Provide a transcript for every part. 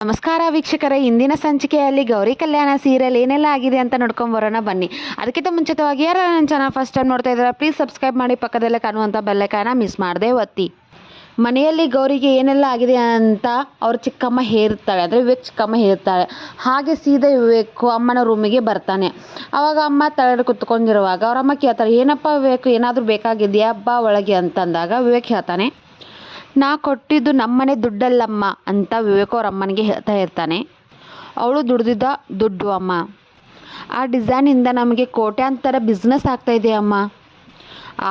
ನಮಸ್ಕಾರ ವೀಕ್ಷಕರೇ, ಇಂದಿನ ಸಂಚಿಕೆಯಲ್ಲಿ ಗೌರಿ ಕಲ್ಯಾಣ ಸೀರಿಯಲ್ ಏನೆಲ್ಲ ಆಗಿದೆ ಅಂತ ನೋಡ್ಕೊಂಡು ಬರೋಣ ಬನ್ನಿ. ಅದಕ್ಕಿಂತ ಮುಂಚಿತವಾಗಿ ಯಾರು ನನ್ನ ಚಾನಲ್ ಫಸ್ಟ್ ಟೈಮ್ ನೋಡ್ತಾ ಇದ್ದಾರೆ ಪ್ಲೀಸ್ ಸಬ್ಸ್ಕ್ರೈಬ್ ಮಾಡಿ, ಪಕ್ಕದಲ್ಲೇ ಕಾಣುವಂಥ ಬೆಲ್ಲೈಕಾನ ಮಿಸ್ ಮಾಡದೆ ಒತ್ತಿ. ಮನೆಯಲ್ಲಿ ಗೌರಿಗೆ ಏನೆಲ್ಲ ಆಗಿದೆ ಅಂತ ಅವ್ರ ಚಿಕ್ಕಮ್ಮ ಹೇರ್ತಾಳೆ, ಅಂದರೆ ವಿವೇಕ್ ಚಿಕ್ಕಮ್ಮ ಹೇರ್ತಾಳೆ. ಹಾಗೆ ಸೀದಾ ವಿವೇಕ್ ಅಮ್ಮನ ರೂಮಿಗೆ ಬರ್ತಾನೆ. ಆವಾಗ ಅಮ್ಮ ತಲೆ ಕುತ್ಕೊಂಡಿರುವಾಗ ಅವರಮ್ಮ ಕೇಳ್ತಾಳೆ, ಏನಪ್ಪ ವಿವೇಕ್, ಏನಾದರೂ ಬೇಕಾಗಿದೆಯಾ, ಬಾ ಒಳಗೆ ಅಂತಂದಾಗ ವಿವೇಕ್ ಹೇಳ್ತಾನೆ, ನಾ ಕೊಟ್ಟಿದ್ದು ನಮ್ಮನೆ ದುಡ್ಡಲ್ಲಮ್ಮ ಅಂತ ವಿವೇಕ್ ಅವ್ರ ಅಮ್ಮನಿಗೆ ಹೇಳ್ತಾ ಇರ್ತಾನೆ. ಅವಳು ದುಡ್ದಿದ್ದ ದುಡ್ಡು ಅಮ್ಮ, ಆ ಡಿಸೈನಿಂದ ನಮಗೆ ಕೋಟ್ಯಾಂತರ ಬಿಸ್ನೆಸ್ ಆಗ್ತಾಯಿದೆ ಅಮ್ಮ,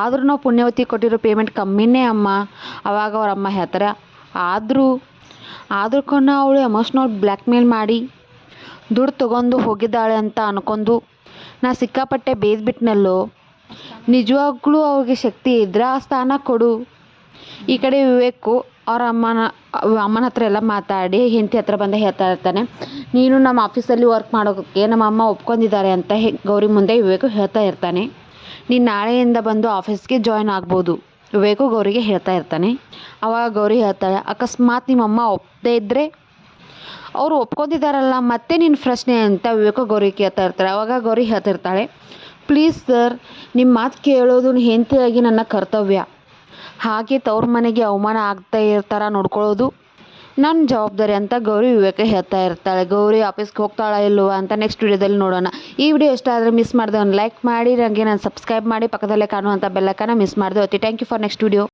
ಆದರೂ ನಾವು ಪುಣ್ಯವತಿ ಕೊಟ್ಟಿರೋ ಪೇಮೆಂಟ್ ಕಮ್ಮಿನೇ ಅಮ್ಮ. ಆವಾಗ ಅವ್ರ ಅಮ್ಮ ಹೇಳ್ತಾರೆ, ಆದರೂ ಅವಳು ಎಮೋಷ್ನಲ್ ಬ್ಲ್ಯಾಕ್ ಮೇಲ್ ಮಾಡಿ ದುಡ್ಡು ತೊಗೊಂಡು ಹೋಗಿದ್ದಾಳೆ ಅಂತ ಅನ್ಕೊಂಡು ನಾ ಸಿಕ್ಕಾಪಟ್ಟೆ ಬೇಯ್ದುಬಿಟ್ನಲ್ಲೋ. ನಿಜವಾಗ್ಲೂ ಅವ್ರಿಗೆ ಶಕ್ತಿ ಇದ್ದರೆ ಆ ಸ್ಥಾನ ಕೊಡು. ಈ ಕಡೆ ವಿವೇಕು ಅವ್ರ ಅಮ್ಮನ ಹತ್ರ ಎಲ್ಲ ಮಾತಾಡಿ ಹೆಂಡತಿ ಹತ್ರ ಬಂದು ಹೇಳ್ತಾ ಇರ್ತಾನೆ, ನೀನು ನಮ್ಮ ಆಫೀಸಲ್ಲಿ ವರ್ಕ್ ಮಾಡೋಕ್ಕೆ ನಮ್ಮ ಅಮ್ಮ ಒಪ್ಕೊಂಡಿದ್ದಾರೆ ಅಂತ ಗೌರಿ ಮುಂದೆ ವಿವೇಕು ಹೇಳ್ತಾ ಇರ್ತಾನೆ. ನೀನು ನಾಳೆಯಿಂದ ಬಂದು ಆಫೀಸ್ಗೆ ಜಾಯ್ನ್ ಆಗ್ಬೋದು ವಿವೇಕು ಗೌರಿಗೆ ಹೇಳ್ತಾ ಇರ್ತಾನೆ. ಅವಾಗ ಗೌರಿ ಹೇಳ್ತಾಳೆ, ಅಕಸ್ಮಾತ್ ನಿಮ್ಮಮ್ಮ ಒಪ್ಪದೇ ಇದ್ದರೆ, ಅವರು ಒಪ್ಕೊಂಡಿದ್ದಾರಲ್ಲ ಮತ್ತೆ ನಿನ್ನ ಪ್ರಶ್ನೆ ಅಂತ ವಿವೇಕು ಗೌರಿ ಕೇಳ್ತಾ ಇರ್ತಾರೆ. ಅವಾಗ ಗೌರಿ ಹೇಳ್ತಿರ್ತಾಳೆ, ಪ್ಲೀಸ್ ಸರ್, ನಿಮ್ಮ ಮಾತು ಕೇಳೋದು ಹೆಂಡತಿಯಾಗಿ ನನ್ನ ಕರ್ತವ್ಯ. ಹಾಗೆ ತವ್ರ ಮನೆಗೆ ಅವಮಾನ ಆಗ್ತಾ ಇರ್ತಾರ ನೋಡ್ಕೊಳ್ಳೋದು ನನ್ನ ಜವಾಬ್ದಾರಿ ಅಂತ ಗೌರಿ ವಿವೇಕ ಹೇಳ್ತಾ ಇರ್ತಾಳೆ. ಗೌರಿ ಆಫೀಸ್ಗೆ ಹೋಗ್ತಾಳ ಇಲ್ವಾ ಅಂತ ನೆಕ್ಸ್ಟ್ ವಿಡಿಯೋದಲ್ಲಿ ನೋಡೋಣ. ಈ ವಿಡಿಯೋ ಇಷ್ಟ ಆದರೆ ಮಿಸ್ ಮಾಡಿದೆ ಒಂದು ಲೈಕ್ ಮಾಡಿ, ನನಗೆ ಸಬ್ಸ್ಕ್ರೈಬ್ ಮಾಡಿ, ಪಕ್ಕದಲ್ಲೇ ಕಾಣುವಂಥ ಬೆಲ್ಲೈಕಾನ ಮಿಸ್ ಮಾಡಿದೆ ಒತ್ತಿ. Thank you for next video.